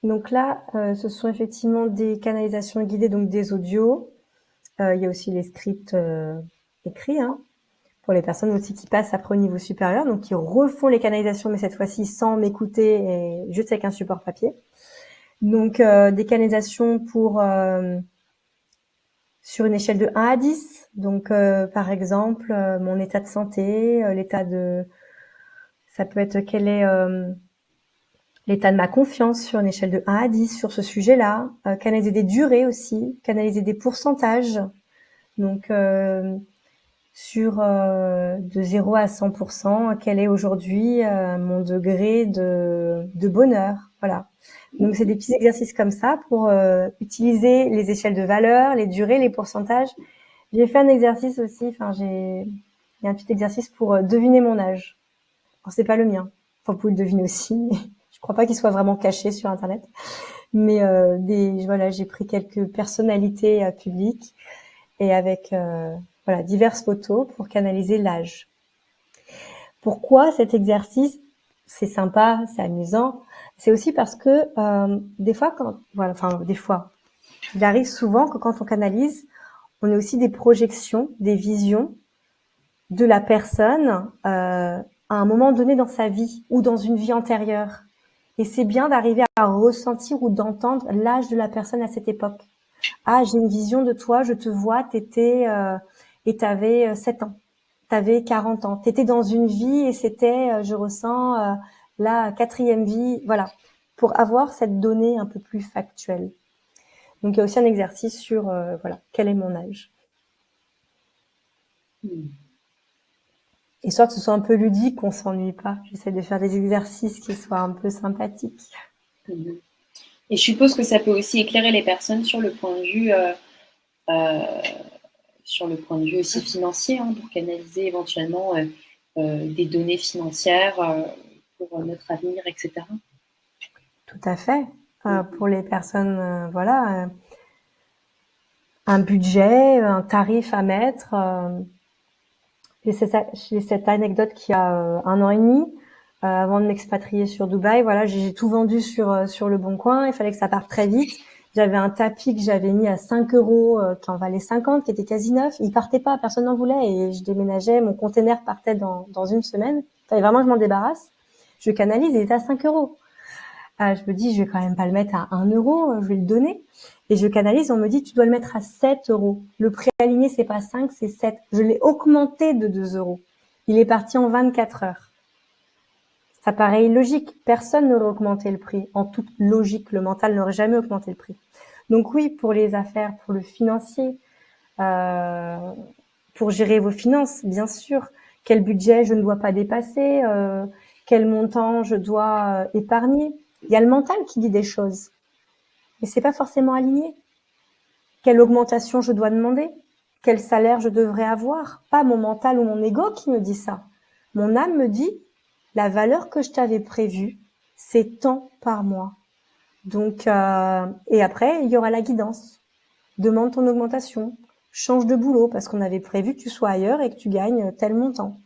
Donc là, ce sont effectivement des canalisations guidées, donc des audios. Il y a aussi les scripts écrits, hein, pour les personnes aussi qui passent après au niveau supérieur, donc qui refont les canalisations, mais cette fois-ci sans m'écouter et juste avec un support papier. Donc des canalisations pour sur une échelle de 1 à 10. Donc par exemple, mon état de santé, l'état de ça peut être quel est l'état de ma confiance sur une échelle de 1 à 10 sur ce sujet-là, canaliser des durées aussi, canaliser des pourcentages. Donc sur de 0 à 100%, quel est aujourd'hui mon degré de bonheur. Voilà. Donc c'est des petits exercices comme ça pour utiliser les échelles de valeur, les durées, les pourcentages. J'ai fait un exercice aussi, il y a un petit exercice pour deviner mon âge. Alors c'est pas le mien. Enfin, vous pouvez le deviner aussi, mais je crois pas qu'il soit vraiment caché sur internet. Mais voilà, j'ai pris quelques personnalités publiques et avec voilà, diverses photos pour canaliser l'âge. Pourquoi cet exercice? C'est sympa, c'est amusant. C'est aussi parce que des fois, il arrive souvent que quand on canalise, on a aussi des projections, des visions de la personne à un moment donné dans sa vie ou dans une vie antérieure. Et c'est bien d'arriver à ressentir ou d'entendre l'âge de la personne à cette époque. Ah, j'ai une vision de toi, je te vois, et t'avais 7 ans, t'avais 40 ans, t'étais dans une vie et c'était, je ressens la quatrième vie, voilà, pour avoir cette donnée un peu plus factuelle. Donc il y a aussi un exercice sur voilà, quel est mon âge. Histoire que ce soit un peu ludique, qu'on s'ennuie pas. J'essaie de faire des exercices qui soient un peu sympathiques. Et je suppose que ça peut aussi éclairer les personnes euh, sur le point de vue aussi financier, hein, pour canaliser éventuellement des données financières pour notre avenir, etc. Tout à fait. Pour les personnes, voilà, un budget, un tarif à mettre. J'ai cette anecdote qui a 1 an et demi. Avant de m'expatrier sur Dubaï, voilà, j'ai tout vendu sur le Bon Coin. Il fallait que ça parte très vite. J'avais un tapis que j'avais mis à 5 euros, qui en valait 50, qui était quasi neuf. Il partait pas, personne n'en voulait, et je déménageais. Mon container partait dans une semaine. Il fallait vraiment que je m'en débarrasse. Je canalise, il était à 5 euros. Je me dis, je vais quand même pas le mettre à 1 euro, je vais le donner. Et je canalise, on me dit, tu dois le mettre à 7 euros. Le prix aligné, c'est pas 5, c'est 7. Je l'ai augmenté de 2 euros. Il est parti en 24 heures. Ça paraît illogique. Personne n'aurait augmenté le prix. En toute logique, le mental n'aurait jamais augmenté le prix. Donc oui, pour les affaires, pour le financier, pour gérer vos finances, bien sûr. Quel budget je ne dois pas dépasser, quel montant je dois épargner. Il y a le mental qui dit des choses, mais c'est pas forcément aligné. Quelle augmentation je dois demander? Quel salaire je devrais avoir? Pas mon mental ou mon ego qui me dit ça. Mon âme me dit, la valeur que je t'avais prévue, c'est tant par mois. Donc, et après, il y aura la guidance. Demande ton augmentation. Change de boulot parce qu'on avait prévu que tu sois ailleurs et que tu gagnes tel montant.